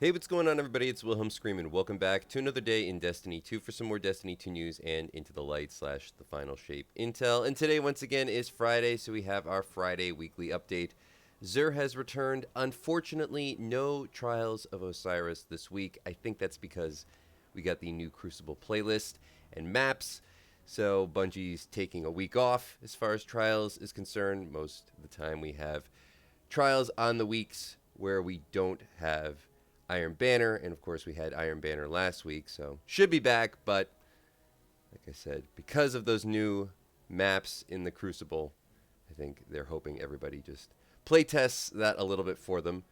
Hey, what's going on, everybody? It's Wilhelm Screamin'. Welcome back to another day in Destiny 2 for some more Destiny 2 news and Into the Light / the Final Shape intel. And today, once again, is Friday, so we have our Friday weekly update. XUR has returned. Unfortunately, no Trials of Osiris this week. I think that's because we got the new Crucible playlist and maps. So Bungie's taking a week off as far as Trials is concerned. Most of the time we have Trials on the weeks where we don't have Iron Banner, and of course we had Iron Banner last week, so should be back, but like I said, because of those new maps in the Crucible, I think they're hoping everybody just playtests that a little bit for them.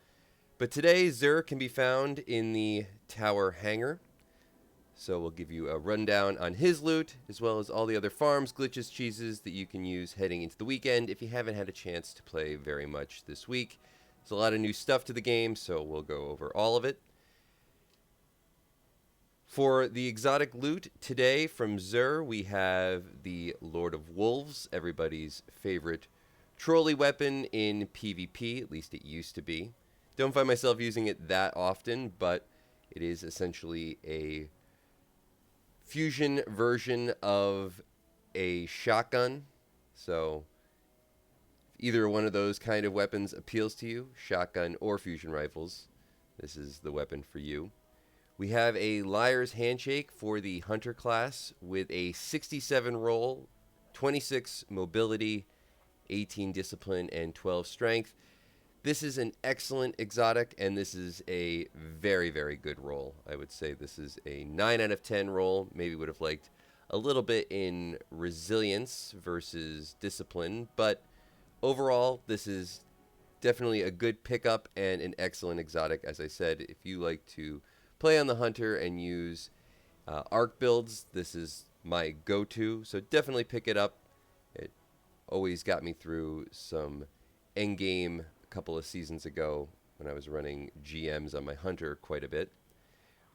But today, XUR can be found in the Tower Hangar, so we'll give you a rundown on his loot, as well as all the other farms, glitches, cheeses that you can use heading into the weekend if you haven't had a chance to play very much this week. There's a lot of new stuff to the game, so we'll go over all of it. For the exotic loot today from XUR, we have the Lord of Wolves, everybody's favorite trolley weapon in PvP, at least it used to be. Don't find myself using it that often, but it is essentially a fusion version of a shotgun. So if either one of those kind of weapons appeals to you, shotgun or fusion rifles, this is the weapon for you. We have a Liar's Handshake for the Hunter class with a 67 roll, 26 mobility, 18 discipline, and 12 strength. This is an excellent exotic, and this is a very, very good roll. I would say this is a 9 out of 10 roll. Maybe would have liked a little bit in resilience versus discipline, but overall, this is definitely a good pickup and an excellent exotic. As I said, if you like to play on the Hunter and use arc builds, this is my go-to, so definitely pick it up. It always got me through some endgame a couple of seasons ago when I was running GMs on my Hunter quite a bit.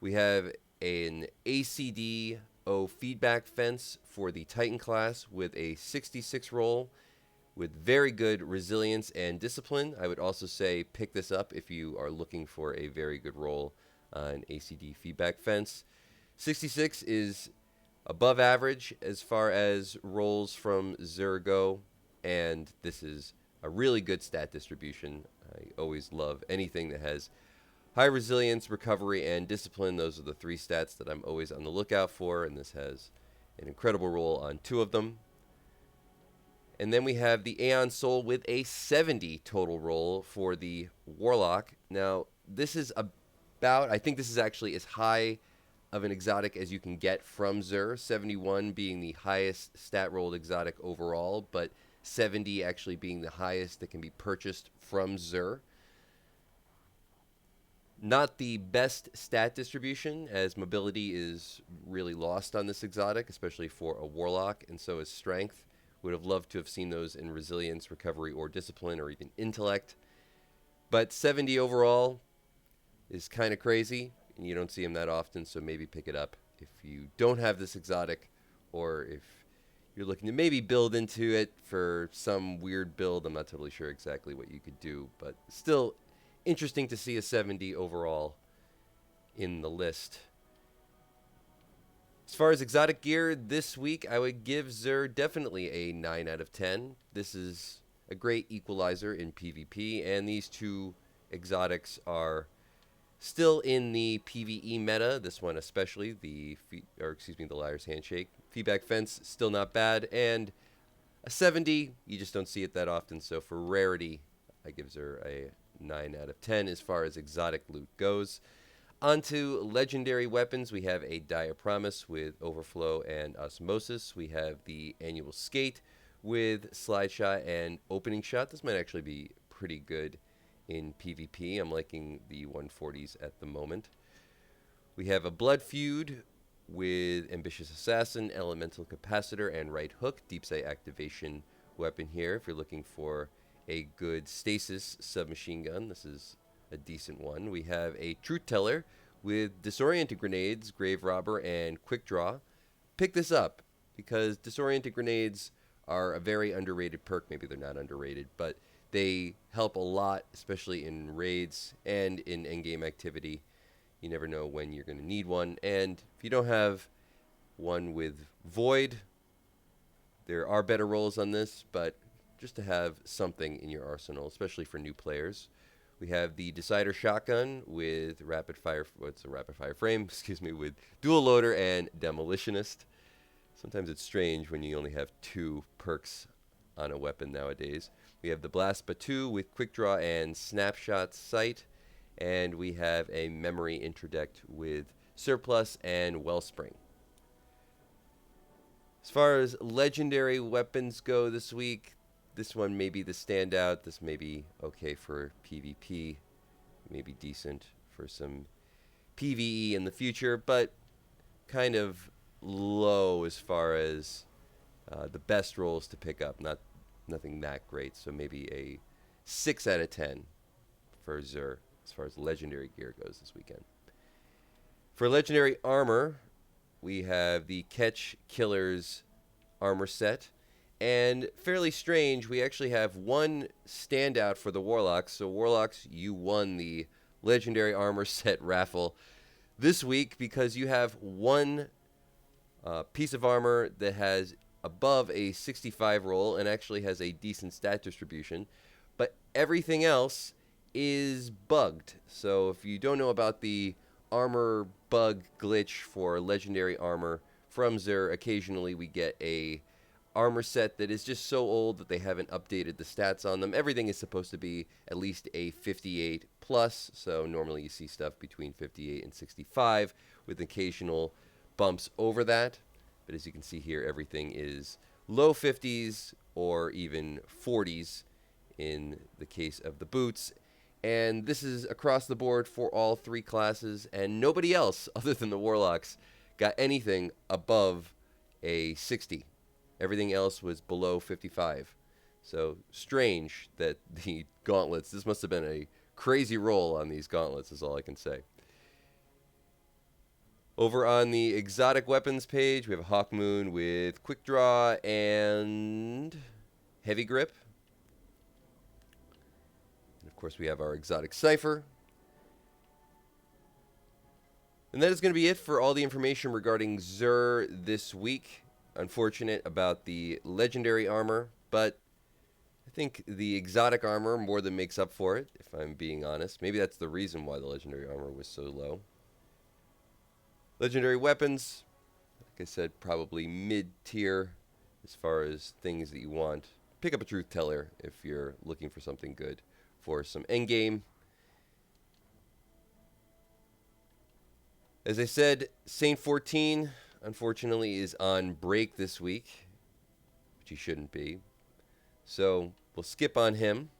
We have an ACDO feedback fence for the Titan class with a 66 roll with very good resilience and discipline. I would also say pick this up if you are looking for a very good roll on ACD feedback fence. 66 is above average as far as rolls from XUR go, and this is a really good stat distribution. I always love anything that has high resilience, recovery, and discipline. Those are the three stats that I'm always on the lookout for, and this has an incredible roll on two of them. And then we have the Aeon Soul with a 70 total roll for the Warlock. Now, this is I think this is actually as high of an exotic as you can get from XUR, 71 being the highest stat rolled exotic overall, but 70 actually being the highest that can be purchased from XUR. Not the best stat distribution, as mobility is really lost on this exotic, especially for a Warlock, and so is strength. Would have loved to have seen those in resilience, recovery, or discipline, or even intellect. But 70 overall is kind of crazy, and you don't see them that often, so maybe pick it up if you don't have this exotic, or if you're looking to maybe build into it for some weird build. I'm not totally sure exactly what you could do, but still interesting to see a 70 overall in the list. As far as exotic gear this week, I would give XUR definitely a 9 out of 10. This is a great equalizer in PvP, and these two exotics are still in the PvE meta, this one especially, the Liar's Handshake. Feedback Fence, still not bad, and a 70, you just don't see it that often, so for rarity, I give XUR a 9 out of 10 as far as exotic loot goes. On to legendary weapons, we have a Dire Promise with Overflow and Osmosis. We have the Annual Skate with Slide Shot and Opening Shot. This might actually be pretty good in PvP. I'm liking the 140s at the moment. We have a Blood Feud with Ambitious Assassin, Elemental Capacitor, and Right Hook. Deep Sight activation weapon here. If you're looking for a good stasis submachine gun, this is a decent one. We have a Truth Teller with Disoriented Grenades, Grave Robber, and Quick Draw. Pick this up because Disoriented Grenades are a very underrated perk. Maybe they're not underrated, but they help a lot, especially in raids and in endgame activity. You never know when you're going to need one. And if you don't have one with Void, there are better rolls on this, but just to have something in your arsenal, especially for new players. We have the Decider Shotgun with rapid fire, what's a rapid fire frame, excuse me, with dual loader and Demolitionist. Sometimes it's strange when you only have 2 perks on a weapon nowadays. We have the Blast Batu with quick draw and snapshot sight, and we have a memory interdict with surplus and wellspring. As far as legendary weapons go this week, this one may be the standout. This may be okay for PvP, maybe decent for some PvE in the future, but kind of low as far as the best rolls to pick up. Nothing that great, so maybe a 6 out of 10 for XUR as far as legendary gear goes this weekend. For legendary armor, we have the Catch Killers armor set. And fairly strange, we actually have one standout for the Warlocks. So Warlocks, you won the legendary armor set raffle this week because you have one piece of armor that has above a 65 roll and actually has a decent stat distribution. But everything else is bugged. So if you don't know about the armor bug glitch for legendary armor from XUR, occasionally we get a armor set that is just so old that they haven't updated the stats on them. Everything is supposed to be at least a 58 plus, so normally you see stuff between 58 and 65 with occasional bumps over that. But as you can see here, everything is low 50s or even 40s in the case of the boots. And this is across the board for all 3 classes, and nobody else other than the Warlocks got anything above a 60. Everything else was below 55. So strange that the gauntlets, this must have been a crazy roll on these gauntlets is all I can say. Over on the exotic weapons page, we have a Hawk Moon with quick draw and heavy grip. And of course we have our exotic cipher. And that is going to be it for all the information regarding XUR this week. Unfortunate about the legendary armor, but I think the exotic armor more than makes up for it, if I'm being honest. Maybe that's the reason why the legendary armor was so low. Legendary weapons, like I said, probably mid-tier as far as things that you want. Pick up a Truth Teller if you're looking for something good for some endgame. As I said, Saint 14 unfortunately is on break this week, which he shouldn't be. So we'll skip on him.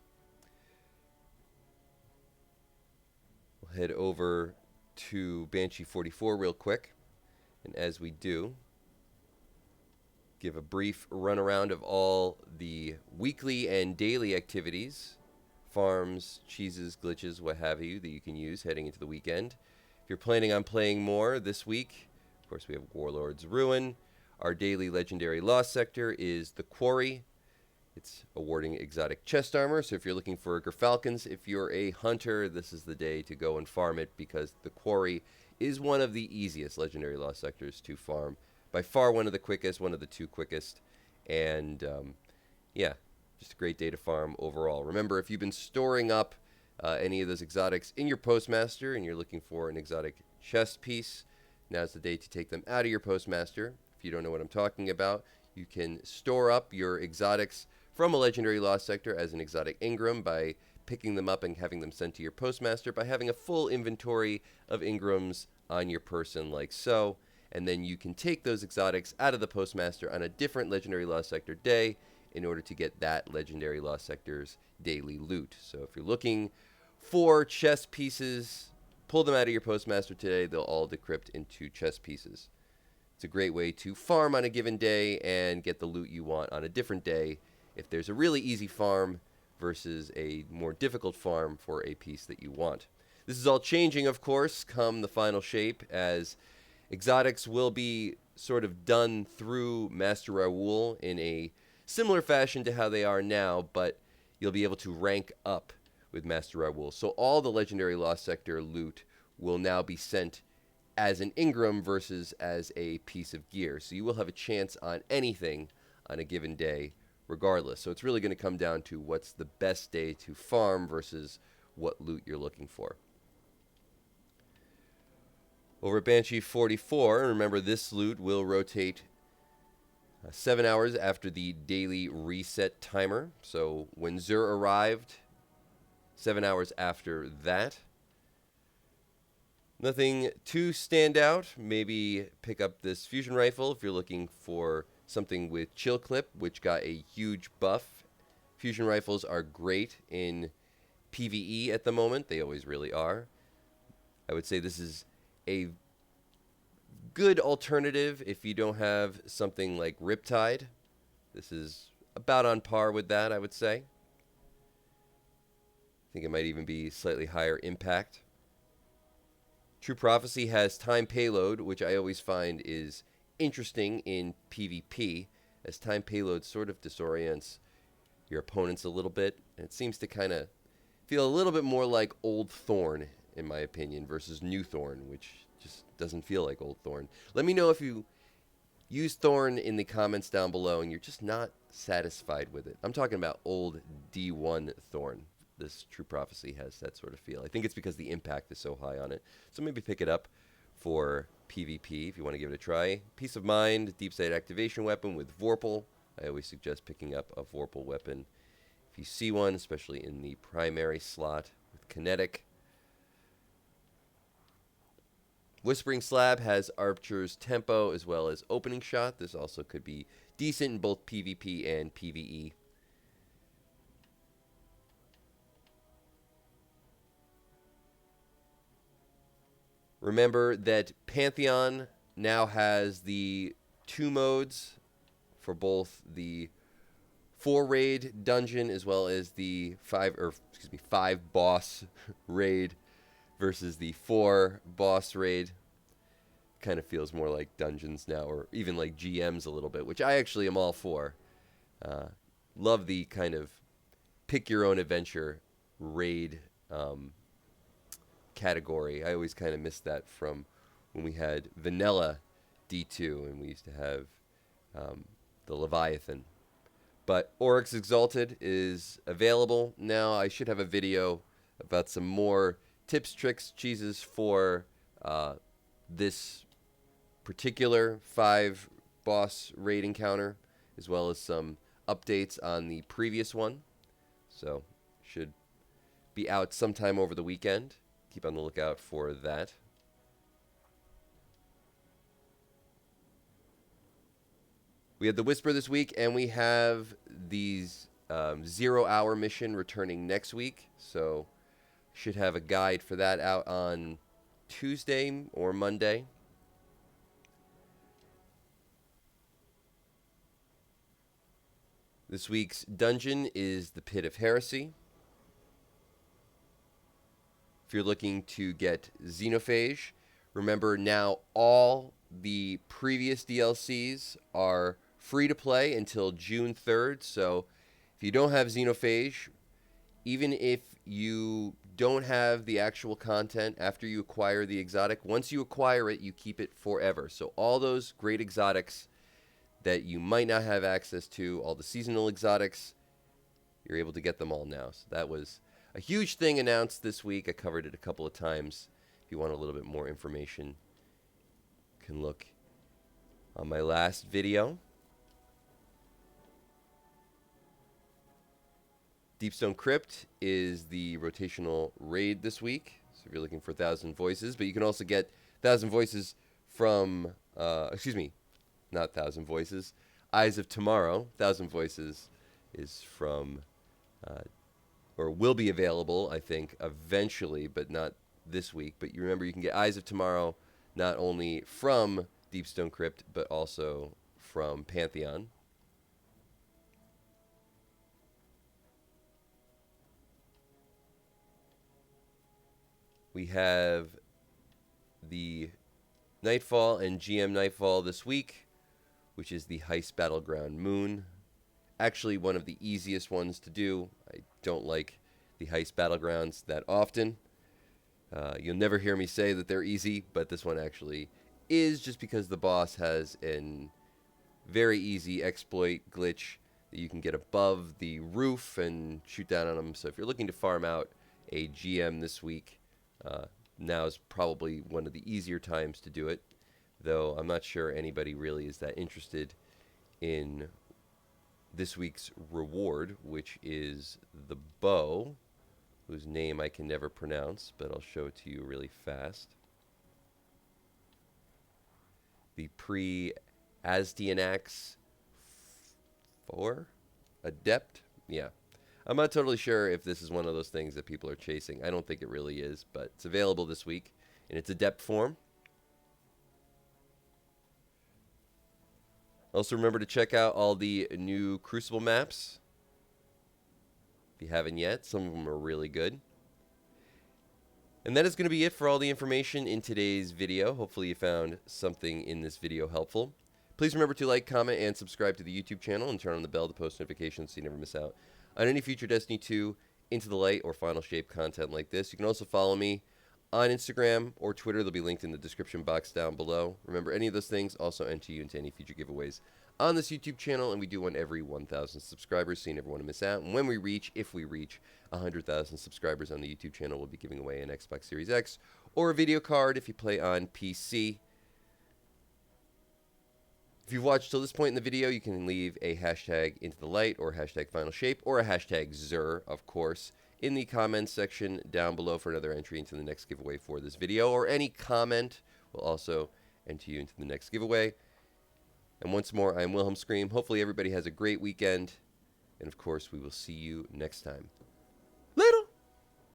We'll head over to Banshee 44 real quick. And as we do, give a brief run around of all the weekly and daily activities, farms, cheeses, glitches, what have you, that you can use heading into the weekend. If you're planning on playing more this week, of course we have Warlord's Ruin. Our daily legendary lost sector is the Quarry. It's awarding exotic chest armor, so if you're looking for Gerfalcons, if you're a hunter, this is the day to go and farm it because the Quarry is one of the easiest legendary lost sectors to farm. By far one of the quickest, one of the 2 quickest, and yeah, just a great day to farm overall. Remember, if you've been storing up any of those exotics in your postmaster and you're looking for an exotic chest piece, now's the day to take them out of your postmaster. If you don't know what I'm talking about, you can store up your exotics from a legendary lost sector as an exotic engram by picking them up and having them sent to your postmaster by having a full inventory of engrams on your person like so. And then you can take those exotics out of the postmaster on a different legendary lost sector day in order to get that legendary lost sector's daily loot. So if you're looking for chest pieces, pull them out of your postmaster today. They'll all decrypt into chest pieces. It's a great way to farm on a given day and get the loot you want on a different day if there's a really easy farm versus a more difficult farm for a piece that you want. This is all changing, of course, come the final shape, as exotics will be sort of done through Master Raoul in a similar fashion to how they are now, but you'll be able to rank up with Master Raoul. So all the legendary lost sector loot will now be sent as an Ingram versus as a piece of gear. So you will have a chance on anything on a given day regardless. So it's really going to come down to what's the best day to farm versus what loot you're looking for. Over at Banshee 44, remember this loot will rotate 7 hours after the daily reset timer. So when XUR arrived, 7 hours after that. Nothing too stand out. Maybe pick up this fusion rifle if you're looking for something with chill clip, which got a huge buff. Fusion rifles are great in PvE at the moment. They always really are. I would say this is a good alternative if you don't have something like Riptide. This is about on par with that, I would say. I think it might even be slightly higher impact. True Prophecy has time payload, which I always find is interesting in PvP, as time payload sort of disorients your opponents a little bit, and it seems to kind of feel a little bit more like Old Thorn, in my opinion, versus New Thorn, which just doesn't feel like Old Thorn. Let me know if you use Thorn in the comments down below and you're just not satisfied with it. I'm talking about old D1 Thorn. This True Prophecy has that sort of feel. I think it's because the impact is so high on it. So maybe pick it up for PvP if you want to give it a try. Peace of Mind, Deep Sight Activation Weapon with Vorpal. I always suggest picking up a Vorpal weapon if you see one, especially in the primary slot with Kinetic. Whispering Slab has Archer's Tempo as well as Opening Shot. This also could be decent in both PvP and PvE. Remember that Pantheon now has the 2 modes for both the 4 raid dungeon as well as the 5 boss raid versus the 4 boss raid. Kind of feels more like dungeons now, or even like GMs a little bit, which I actually am all for. Love the kind of pick your own adventure raid category. I always kind of missed that from when we had vanilla D2 and we used to have the Leviathan. But Oryx Exalted is available now. I should have a video about some more tips, tricks, cheeses for this particular 5 boss raid encounter, as well as some updates on the previous one. So should be out sometime over the weekend. Keep on the lookout for that. We had the Whisper this week, and we have these 0-hour mission returning next week. So should have a guide for that out on Tuesday or Monday. This week's dungeon is the Pit of Heresy. If you're looking to get Xenophage, remember now all the previous DLCs are free to play until June 3rd. So if you don't have Xenophage, even if you don't have the actual content after you acquire the exotic, once you acquire it, you keep it forever. So all those great exotics that you might not have access to, all the seasonal exotics, you're able to get them all now. So that was a huge thing announced this week. I covered it a couple of times. If you want a little bit more information, you can look on my last video. Deepstone Crypt is the rotational raid this week. So if you're looking for 1,000 Voices, but you can also get 1,000 Voices from, not 1,000 Voices, Eyes of Tomorrow. 1,000 Voices is from, or will be available, I think, eventually, but not this week. But you remember, you can get Eyes of Tomorrow not only from Deepstone Crypt, but also from Pantheon. We have the Nightfall and GM Nightfall this week, which is the Heist Battleground Moon. Actually, one of the easiest ones to do. I don't like the Heist Battlegrounds that often. You'll never hear me say that they're easy, but this one actually is, just because the boss has an very easy exploit glitch that you can get above the roof and shoot down on them. So if you're looking to farm out a GM this week, now is probably one of the easier times to do it, though I'm not sure anybody really is that interested in this week's reward, which is the bow, whose name I can never pronounce, but I'll show it to you really fast. The Pre-Aztianax 4 Adept? Yeah. I'm not totally sure if this is one of those things that people are chasing. I don't think it really is, but it's available this week in its Adept form. Also, remember to check out all the new Crucible maps. If you haven't yet, some of them are really good. And that is going to be it for all the information in today's video. Hopefully you found something in this video helpful. Please remember to like, comment, and subscribe to the YouTube channel, and turn on the bell to post notifications so you never miss out on any future Destiny 2, Into the Light, or Final Shape content like this. You can also follow me on Instagram or Twitter. They'll be linked in the description box down below. Remember, any of those things also enter you into any future giveaways on this YouTube channel, and we do one every 1,000 subscribers, so you never want to miss out. And when we reach, if we reach 100,000 subscribers on the YouTube channel, we'll be giving away an Xbox Series X or a video card if you play on PC. If you've watched till this point in the video, you can leave a hashtag Into the Light, or hashtag Final Shape, or a hashtag XUR, of course, in the comments section down below for another entry into the next giveaway for this video, or any comment will also enter you into the next giveaway. And once more, I'm Wilhelm Scream. Hopefully everybody has a great weekend, and of course, we will see you next time.